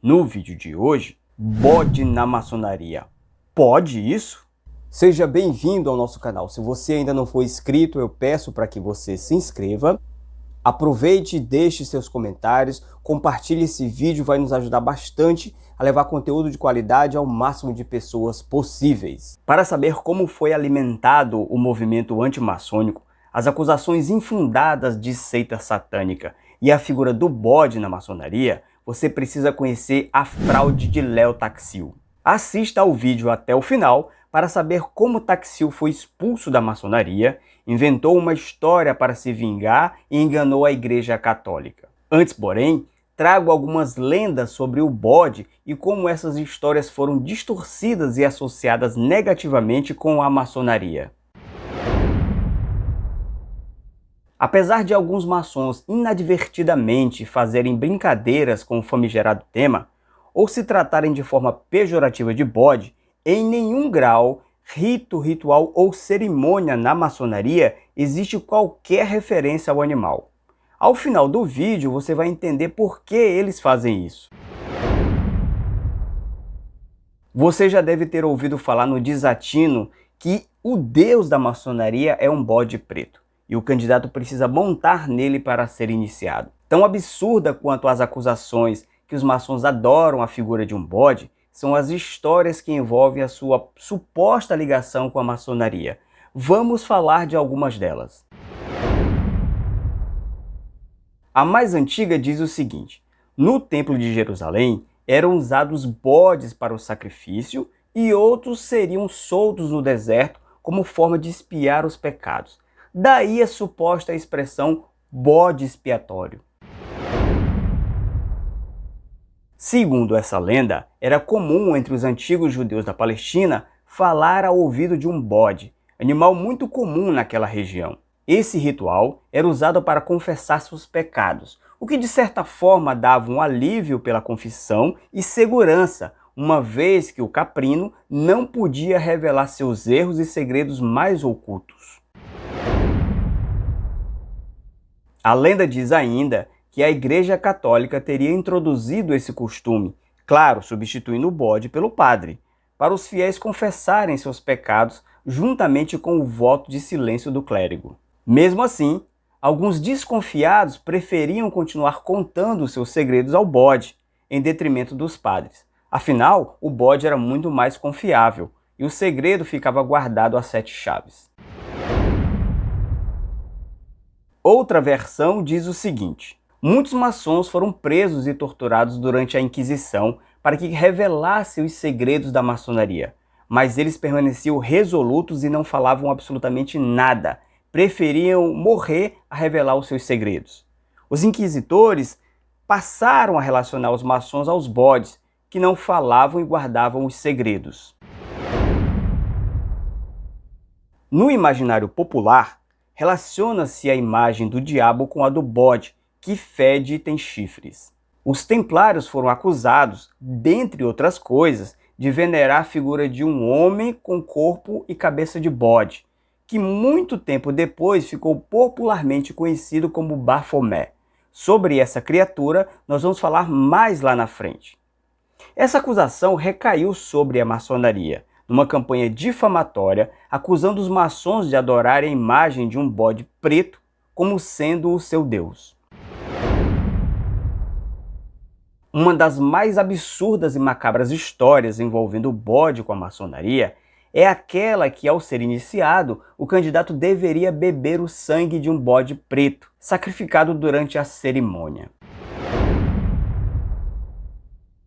No vídeo de hoje, bode na maçonaria. Pode isso? Seja bem-vindo ao nosso canal. Se você ainda não for inscrito, eu peço para que você se inscreva. Aproveite e deixe seus comentários, compartilhe esse vídeo, vai nos ajudar bastante a levar conteúdo de qualidade ao máximo de pessoas possíveis. Para saber como foi alimentado o movimento antimaçônico, as acusações infundadas de seita satânica e a figura do bode na maçonaria, você precisa conhecer a fraude de Léo Taxil. Assista ao vídeo até o final para saber como Taxil foi expulso da maçonaria, inventou uma história para se vingar e enganou a Igreja Católica. Antes, porém, trago algumas lendas sobre o bode e como essas histórias foram distorcidas e associadas negativamente com a maçonaria. Apesar de alguns maçons inadvertidamente fazerem brincadeiras com o famigerado tema, ou se tratarem de forma pejorativa de bode, em nenhum grau, rito, ritual ou cerimônia na maçonaria existe qualquer referência ao animal. Ao final do vídeo você vai entender por que eles fazem isso. Você já deve ter ouvido falar no desatino que o deus da maçonaria é um bode preto e o candidato precisa montar nele para ser iniciado. Tão absurda quanto as acusações que os maçons adoram a figura de um bode são as histórias que envolvem a sua suposta ligação com a maçonaria. Vamos falar de algumas delas. A mais antiga diz o seguinte: no Templo de Jerusalém eram usados bodes para o sacrifício e outros seriam soltos no deserto como forma de expiar os pecados. Daí a suposta expressão bode expiatório. Segundo essa lenda, era comum entre os antigos judeus da Palestina falar ao ouvido de um bode, animal muito comum naquela região. Esse ritual era usado para confessar seus pecados, o que de certa forma dava um alívio pela confissão e segurança, uma vez que o caprino não podia revelar seus erros e segredos mais ocultos. A lenda diz ainda que a Igreja Católica teria introduzido esse costume, claro, substituindo o bode pelo padre, para os fiéis confessarem seus pecados juntamente com o voto de silêncio do clérigo. Mesmo assim, alguns desconfiados preferiam continuar contando seus segredos ao bode, em detrimento dos padres. Afinal, o bode era muito mais confiável e o segredo ficava guardado a 7 chaves. Outra versão diz o seguinte: muitos maçons foram presos e torturados durante a Inquisição para que revelassem os segredos da maçonaria, mas eles permaneciam resolutos e não falavam absolutamente nada, preferiam morrer a revelar os seus segredos. Os inquisitores passaram a relacionar os maçons aos bodes, que não falavam e guardavam os segredos. No imaginário popular, relaciona-se a imagem do diabo com a do bode, que fede e tem chifres. Os templários foram acusados, dentre outras coisas, de venerar a figura de um homem com corpo e cabeça de bode, que muito tempo depois ficou popularmente conhecido como Bafomé. Sobre essa criatura, nós vamos falar mais lá na frente. Essa acusação recaiu sobre a maçonaria, numa campanha difamatória, acusando os maçons de adorarem a imagem de um bode preto como sendo o seu deus. Uma das mais absurdas e macabras histórias envolvendo o bode com a maçonaria é aquela que, ao ser iniciado, o candidato deveria beber o sangue de um bode preto, sacrificado durante a cerimônia.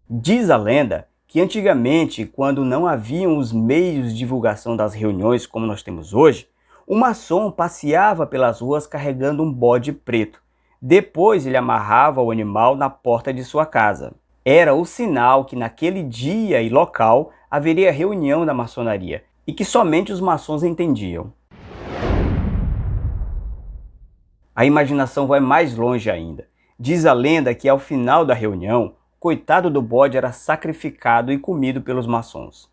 Diz a lenda que antigamente, quando não haviam os meios de divulgação das reuniões como nós temos hoje, o maçom passeava pelas ruas carregando um bode preto. Depois ele amarrava o animal na porta de sua casa. Era o sinal que naquele dia e local haveria reunião da maçonaria e que somente os maçons entendiam. A imaginação vai mais longe ainda. Diz a lenda que ao final da reunião, o coitado do bode era sacrificado e comido pelos maçons.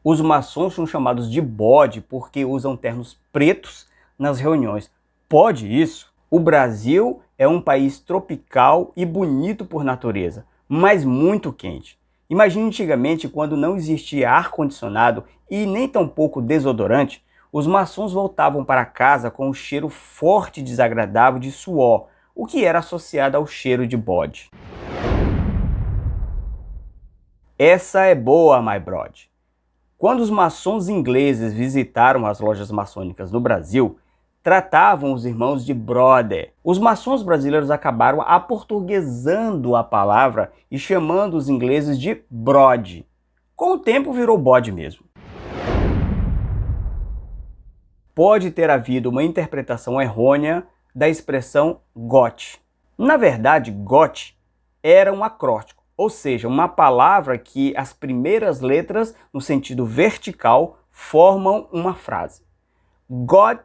Os maçons são chamados de bode porque usam ternos pretos nas reuniões. Pode isso? O Brasil é um país tropical e bonito por natureza, mas muito quente. Imagine antigamente, quando não existia ar-condicionado e nem tampouco desodorante, os maçons voltavam para casa com um cheiro forte e desagradável de suor, o que era associado ao cheiro de bode. Essa é boa, my brode. Quando os maçons ingleses visitaram as lojas maçônicas no Brasil, tratavam os irmãos de brother. Os maçons brasileiros acabaram aportuguesando a palavra e chamando os ingleses de brode. Com o tempo virou bode mesmo. Pode ter havido uma interpretação errônea da expressão gote. Na verdade, gote era um acróstico, ou seja, uma palavra que as primeiras letras, no sentido vertical, formam uma frase. God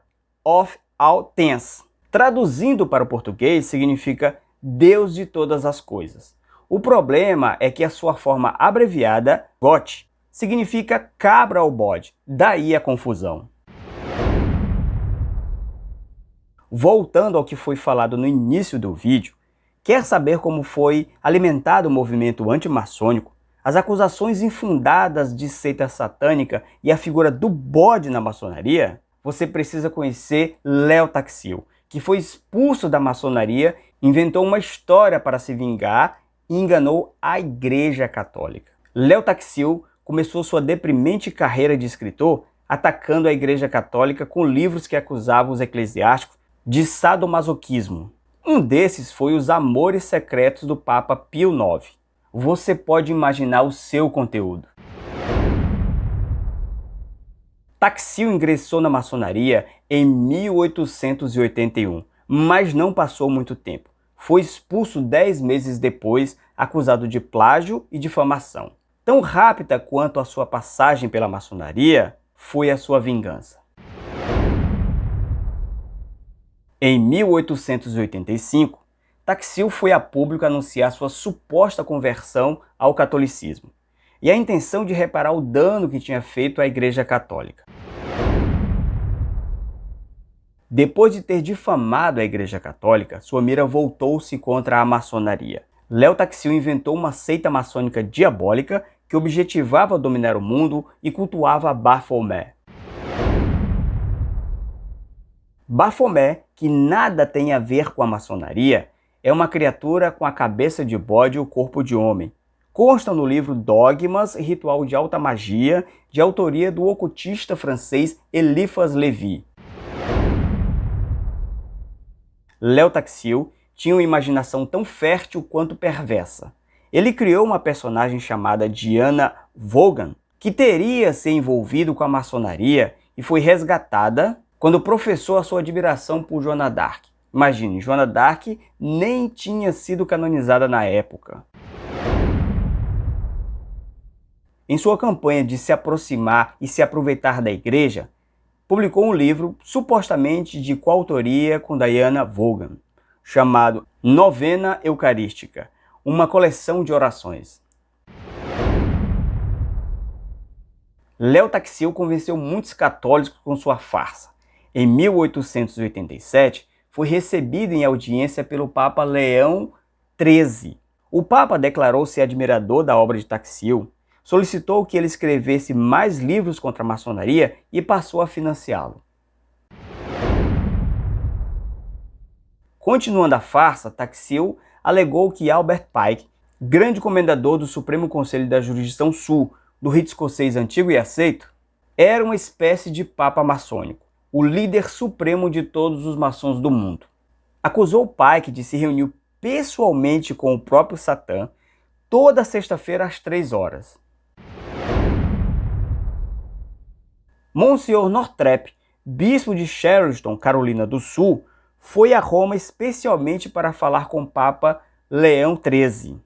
of all things. Traduzindo para o português, significa Deus de todas as coisas. O problema é que a sua forma abreviada, gote, significa cabra ou bode, daí a confusão. Voltando ao que foi falado no início do vídeo, quer saber como foi alimentado o movimento antimaçônico, as acusações infundadas de seita satânica e a figura do bode na maçonaria? Você precisa conhecer Léo Taxil, que foi expulso da maçonaria, inventou uma história para se vingar e enganou a Igreja Católica. Léo Taxil começou sua deprimente carreira de escritor atacando a Igreja Católica com livros que acusavam os eclesiásticos de sadomasoquismo. Um desses foi Os Amores Secretos do Papa Pio IX. Você pode imaginar o seu conteúdo. Taxil ingressou na maçonaria em 1881, mas não passou muito tempo. Foi expulso 10 meses depois, acusado de plágio e difamação. Tão rápida quanto a sua passagem pela maçonaria foi a sua vingança. Em 1885, Taxil foi a público anunciar sua suposta conversão ao catolicismo e a intenção de reparar o dano que tinha feito à Igreja Católica. Depois de ter difamado a Igreja Católica, sua mira voltou-se contra a maçonaria. Léo Taxil inventou uma seita maçônica diabólica que objetivava dominar o mundo e cultuava Baphomet. Baphomet, que nada tem a ver com a maçonaria, é uma criatura com a cabeça de bode e o corpo de homem. Consta no livro Dogmas e Ritual de Alta Magia, de autoria do ocultista francês Eliphas Lévy. Léo Taxil tinha uma imaginação tão fértil quanto perversa. Ele criou uma personagem chamada Diana Vaughan, que teria se envolvido com a maçonaria e foi resgatada quando professou a sua admiração por Joana d'Arc. Imagine, Joana d'Arc nem tinha sido canonizada na época. Em sua campanha de se aproximar e se aproveitar da igreja, publicou um livro supostamente de coautoria com Diana Vaughan, chamado Novena Eucarística, uma coleção de orações. Léo Taxil convenceu muitos católicos com sua farsa. Em 1887, foi recebido em audiência pelo Papa Leão XIII. O Papa declarou-se admirador da obra de Taxil, solicitou que ele escrevesse mais livros contra a maçonaria e passou a financiá-lo. Continuando a farsa, Taxil alegou que Albert Pike, grande comendador do Supremo Conselho da Jurisdição Sul, do rito escocês antigo e aceito, era uma espécie de papa maçônico, o líder supremo de todos os maçons do mundo. Acusou Pike de se reunir pessoalmente com o próprio Satã toda sexta-feira às 3 horas. Monsieur Northrop, bispo de Charleston, Carolina do Sul, foi a Roma especialmente para falar com o Papa Leão XIII,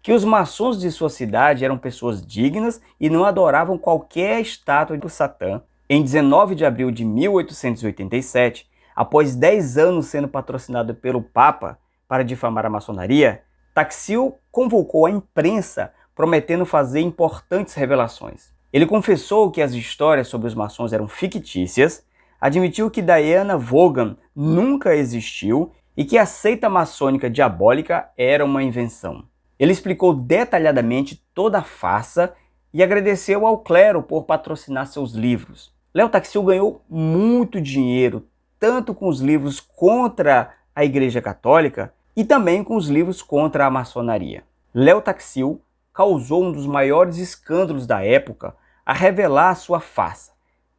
que os maçons de sua cidade eram pessoas dignas e não adoravam qualquer estátua do Satã. Em 19 de abril de 1887, após 10 anos sendo patrocinado pelo Papa para difamar a maçonaria, Taxil convocou a imprensa prometendo fazer importantes revelações. Ele confessou que as histórias sobre os maçons eram fictícias, admitiu que Diana Vaughan nunca existiu e que a seita maçônica diabólica era uma invenção. Ele explicou detalhadamente toda a farsa e agradeceu ao clero por patrocinar seus livros. Léo Taxil ganhou muito dinheiro, tanto com os livros contra a Igreja Católica e também com os livros contra a maçonaria. Léo Taxil causou um dos maiores escândalos da época a revelar sua farsa.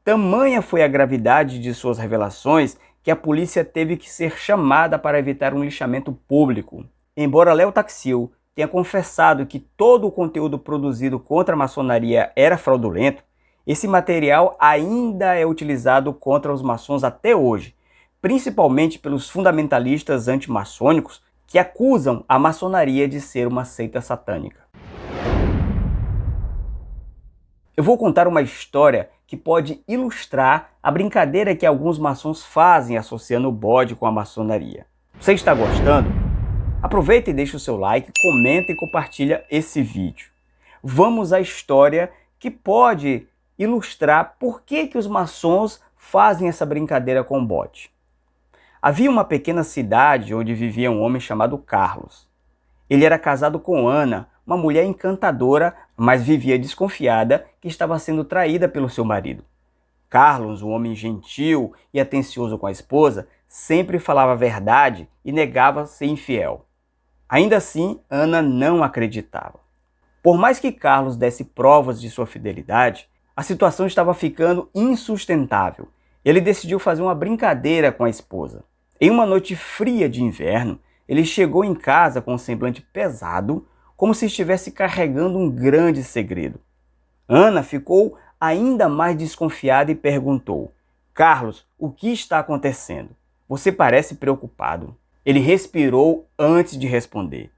Tamanha foi a gravidade de suas revelações que a polícia teve que ser chamada para evitar um lixamento público. Embora Léo Taxil tenha confessado que todo o conteúdo produzido contra a maçonaria era fraudulento, esse material ainda é utilizado contra os maçons até hoje, principalmente pelos fundamentalistas antimaçônicos que acusam a maçonaria de ser uma seita satânica. Eu vou contar uma história que pode ilustrar a brincadeira que alguns maçons fazem associando o bode com a maçonaria. Você está gostando? Aproveita e deixa o seu like, comenta e compartilha esse vídeo. Vamos à história que pode ilustrar por que os maçons fazem essa brincadeira com o bode. Havia uma pequena cidade onde vivia um homem chamado Carlos. Ele era casado com Ana, uma mulher encantadora, mas vivia desconfiada que estava sendo traída pelo seu marido. Carlos, um homem gentil e atencioso com a esposa, sempre falava a verdade e negava ser infiel. Ainda assim, Ana não acreditava. Por mais que Carlos desse provas de sua fidelidade, a situação estava ficando insustentável. Ele decidiu fazer uma brincadeira com a esposa. Em uma noite fria de inverno, ele chegou em casa com um semblante pesado, como se estivesse carregando um grande segredo. Ana ficou ainda mais desconfiada e perguntou: Carlos, o que está acontecendo? Você parece preocupado. Ele respirou antes de responder.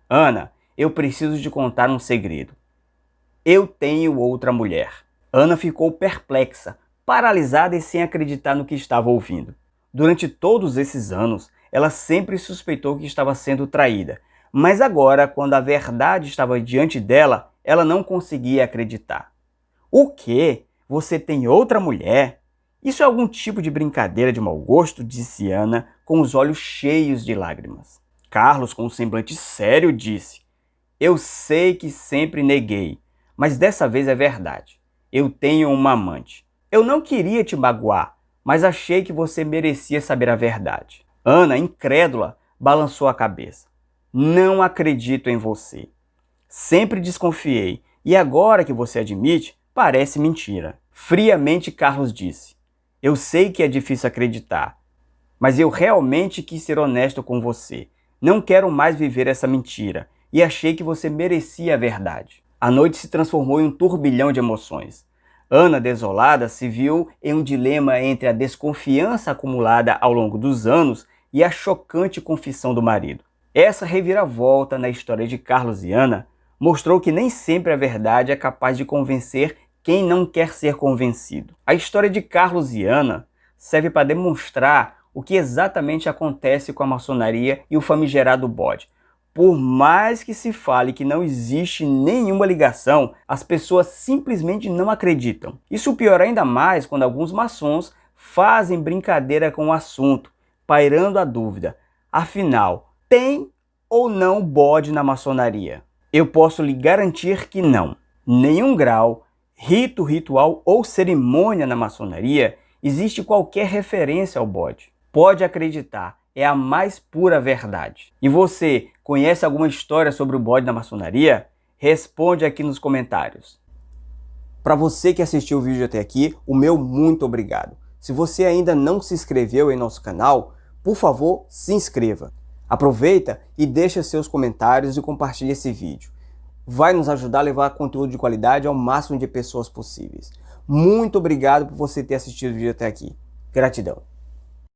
Ana, eu preciso te contar um segredo. Eu tenho outra mulher. Ana ficou perplexa, paralisada e sem acreditar no que estava ouvindo. Durante todos esses anos, ela sempre suspeitou que estava sendo traída, mas agora, quando a verdade estava diante dela, ela não conseguia acreditar. O quê? Você tem outra mulher? Isso é algum tipo de brincadeira de mau gosto? Disse Ana, com os olhos cheios de lágrimas. Carlos, com um semblante sério, disse: Eu sei que sempre neguei, mas dessa vez é verdade. Eu tenho uma amante. Eu não queria te magoar, mas achei que você merecia saber a verdade. Ana, incrédula, balançou a cabeça. Não acredito em você. Sempre desconfiei, e agora que você admite, parece mentira. Friamente, Carlos disse: Eu sei que é difícil acreditar, mas eu realmente quis ser honesto com você. Não quero mais viver essa mentira, e achei que você merecia a verdade. A noite se transformou em um turbilhão de emoções. Ana, desolada, se viu em um dilema entre a desconfiança acumulada ao longo dos anos e a chocante confissão do marido. Essa reviravolta na história de Carlos e Ana mostrou que nem sempre a verdade é capaz de convencer quem não quer ser convencido. A história de Carlos e Ana serve para demonstrar o que exatamente acontece com a maçonaria e o famigerado bode. Por mais que se fale que não existe nenhuma ligação, as pessoas simplesmente não acreditam. Isso piora ainda mais quando alguns maçons fazem brincadeira com o assunto, pairando a dúvida. Afinal, tem ou não bode na maçonaria? Eu posso lhe garantir que não. Nenhum grau, rito, ritual ou cerimônia na maçonaria existe qualquer referência ao bode. Pode acreditar, é a mais pura verdade. E você, conhece alguma história sobre o bode na maçonaria? Responde aqui nos comentários. Para você que assistiu o vídeo até aqui, o meu muito obrigado. Se você ainda não se inscreveu em nosso canal, por favor, se inscreva. Aproveita e deixa seus comentários e compartilhe esse vídeo. Vai nos ajudar a levar conteúdo de qualidade ao máximo de pessoas possíveis. Muito obrigado por você ter assistido o vídeo até aqui. Gratidão.